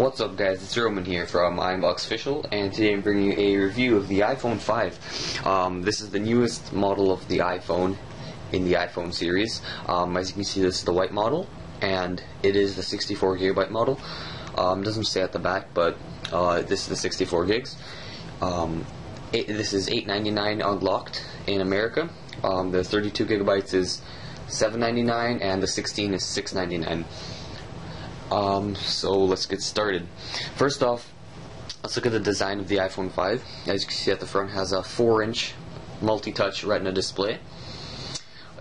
What's up guys, it's Roman here from iUnboxOfficial, and today I'm bringing you a review of the iPhone 5. This is the newest model of the iPhone in the iPhone series. As you can see, this is the white model, and it is the 64GB model. It doesn't say at the back, but this is the 64 gigs. This is $8.99 unlocked in America. The 32GB is $7.99 and the 16 is $6.99. So let's get started. First off, let's look at the design of the iPhone 5. As you can see at the front, it has a 4-inch multi-touch Retina display.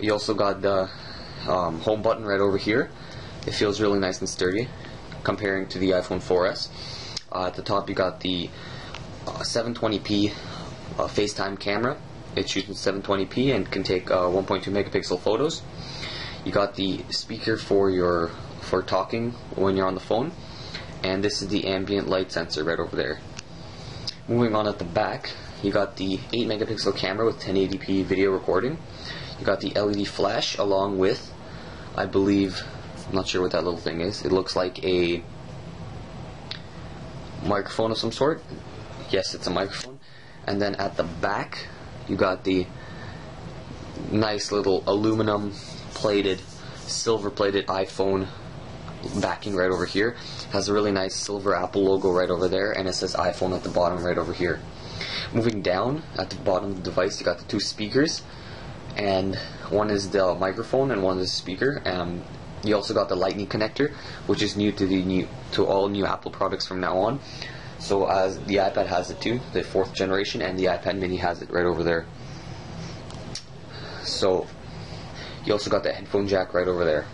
You also got the home button right over here. It feels really nice and sturdy comparing to the iPhone 4S. At the top you got the 720p FaceTime camera. It shoots in 720p and can take 1.2 megapixel photos. You got the speaker for talking when you're on the phone, and this is the ambient light sensor right over there. Moving on at the back, you got the 8 megapixel camera with 1080p video recording. You got the LED flash along with, I believe, I'm not sure what that little thing is. It looks like a microphone of some sort. Yes, it's a microphone. And then at the back, you got the nice little aluminum plated, silver plated iPhone backing right over here. Has a really nice silver Apple logo right over there, and it says iPhone at the bottom right over here. Moving down at the bottom of the device, you got the two speakers, and one is the microphone and one is the speaker. You also got the Lightning connector, which is new to all new Apple products from now on. So as the iPad has it too, the 4th generation, and the iPad mini has it right over there. So you also got the headphone jack right over there.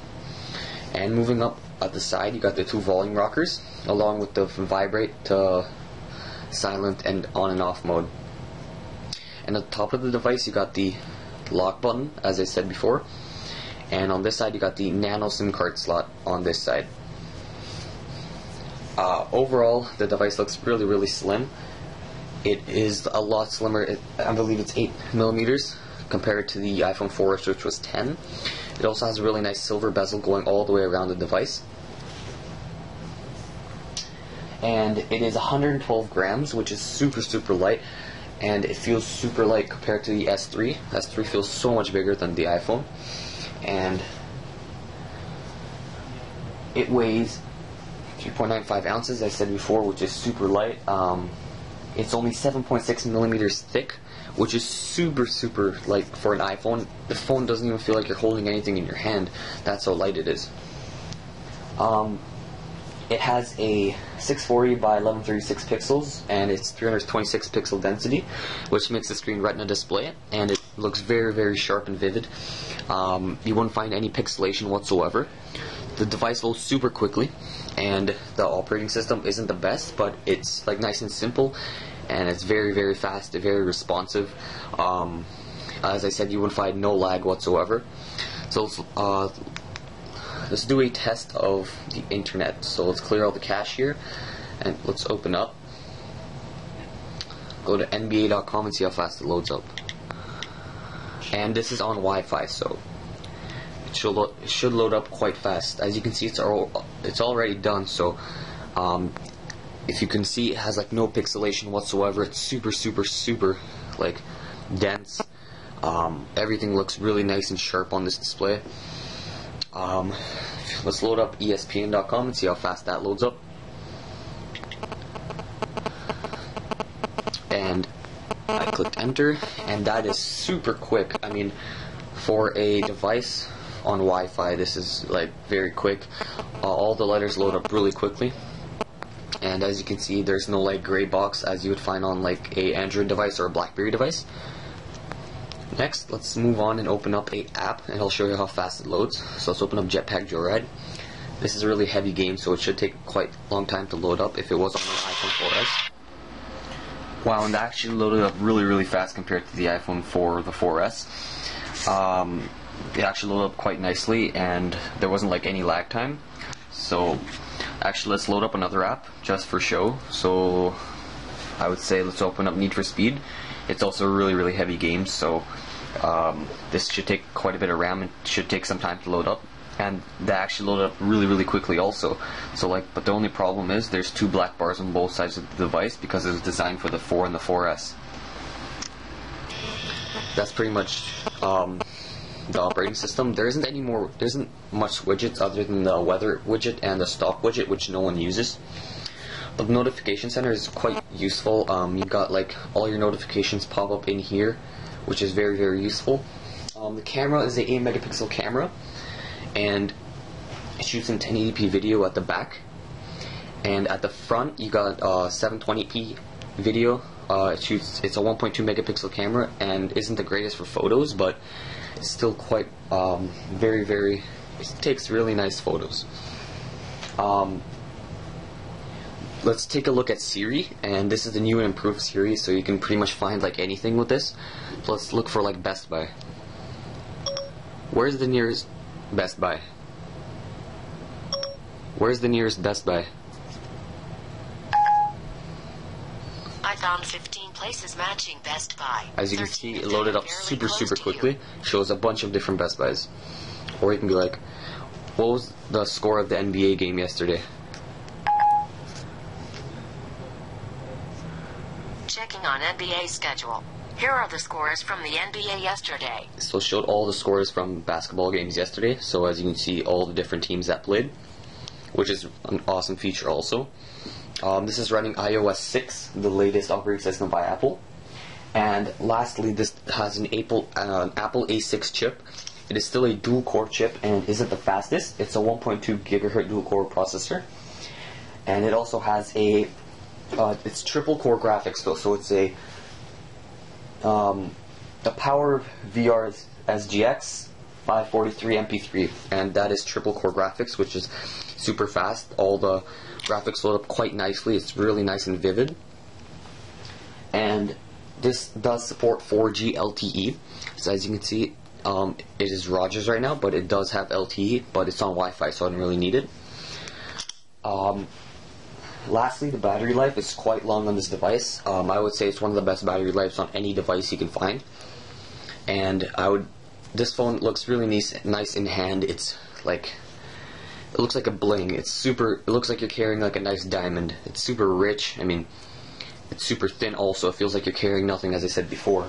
And moving up at the side, you got the two volume rockers, along with the vibrate to silent and on and off mode. And at the top of the device, you got the lock button, as I said before. And on this side, you got the nano SIM card slot on this side. Overall, the device looks really slim. It is a lot slimmer. I believe it's 8mm compared to the iPhone 4S, which was 10. It also has a really nice silver bezel going all the way around the device. And it is 112 grams, which is super light, and it feels super light compared to the S3. S3 feels so much bigger than the iPhone, and it weighs 3.95 ounces, I said before, which is super light. It's only 7.6 millimeters thick, which is super light for an iPhone. The phone doesn't even feel like you're holding anything in your hand. That's how light it is. It has a 640 by 1136 pixels, and it's 326 pixel density, which makes the screen Retina display, and it looks very sharp and vivid. You won't find any pixelation whatsoever. The device loads super quickly, and the operating system isn't the best, but it's like nice and simple, and it's very fast, very responsive. As I said, you won't find no lag whatsoever. So let's do a test of the internet. So let's clear all the cache here, and let's open up. Go to nba.com and see how fast it loads up. And this is on Wi-Fi, so it should load up quite fast. As you can see, it's already done. So if you can see, it has like no pixelation whatsoever. It's super like dense. Everything looks really nice and sharp on this display. Let's load up ESPN.com and see how fast that loads up. And I clicked enter, and that is super quick. I mean, for a device on Wi-Fi, this is like very quick. All the letters load up really quickly, and as you can see, there's no like gray box as you would find on like a Android device or a BlackBerry device. Next, let's move on and open up a app, and I'll show you how fast it loads. So let's open up Jetpack Joyride. This is a really heavy game, so it should take quite a long time to load up if it was on the iPhone 4S. Wow, and that actually loaded up really fast compared to the iPhone 4 or the 4S. It actually loaded up quite nicely, and there wasn't like any lag time. So actually, let's load up another app just for show. So I would say let's open up Need for Speed. It's also a really heavy game, so this should take quite a bit of RAM and should take some time to load up. and they actually load up really quickly also. So like, but the only problem is there's two black bars on both sides of the device because it was designed for the 4 and the 4S. That's pretty much the operating system. There isn't much widgets other than the weather widget and the stock widget, which no one uses. But the notification center is quite useful. You've got like all your notifications pop up in here, which is very useful. The camera is an 8 megapixel camera, and it shoots in 1080p video at the back. And at the front, you got 720p video. It's a 1.2 megapixel camera, and isn't the greatest for photos, but it's still quite it takes really nice photos. Let's take a look at Siri, and this is the new and improved Siri, so you can pretty much find like anything with this. So let's look for like Best Buy. Where's the nearest Best Buy? Where's the nearest Best Buy? I found 15 places matching Best Buy. As you can see, it loaded up super quickly. Shows a bunch of different Best Buys. Or you can be like, what was the score of the NBA game yesterday? Checking on NBA schedule. Here are the scores from the NBA yesterday. So it showed all the scores from basketball games yesterday. So as you can see, all the different teams that played, which is an awesome feature also. This is running iOS 6, the latest operating system by Apple. And lastly, this has an Apple A6 chip. It is still a dual-core chip and isn't the fastest. It's a 1.2 gigahertz dual-core processor. And it also has it's triple-core graphics though, so it's a Power VR SGX 543 MP3, and that is triple-core graphics, which is super fast. All the graphics load up quite nicely. It's really nice and vivid. And this does support 4G LTE. So as you can see, it is Rogers right now, but it does have LTE, but it's on Wi-Fi, so I don't really need it. Lastly, the battery life is quite long on this device. I would say it's one of the best battery lives on any device you can find. And this phone looks really nice in hand. It's like, it looks like a bling. It looks like you're carrying like a nice diamond. It's super rich. I mean, it's super thin also. It feels like you're carrying nothing, as I said before.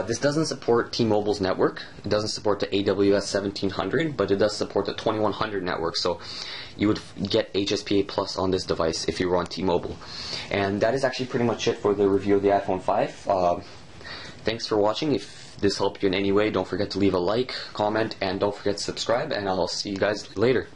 This doesn't support T-Mobile's network. It doesn't support the AWS 1700, but it does support the 2100 network. So you would get HSPA Plus on this device if you were on T-Mobile. And that is actually pretty much it for the review of the iPhone 5. Thanks for watching. If this helped you in any way, don't forget to leave a like, comment, and don't forget to subscribe, and I'll see you guys later.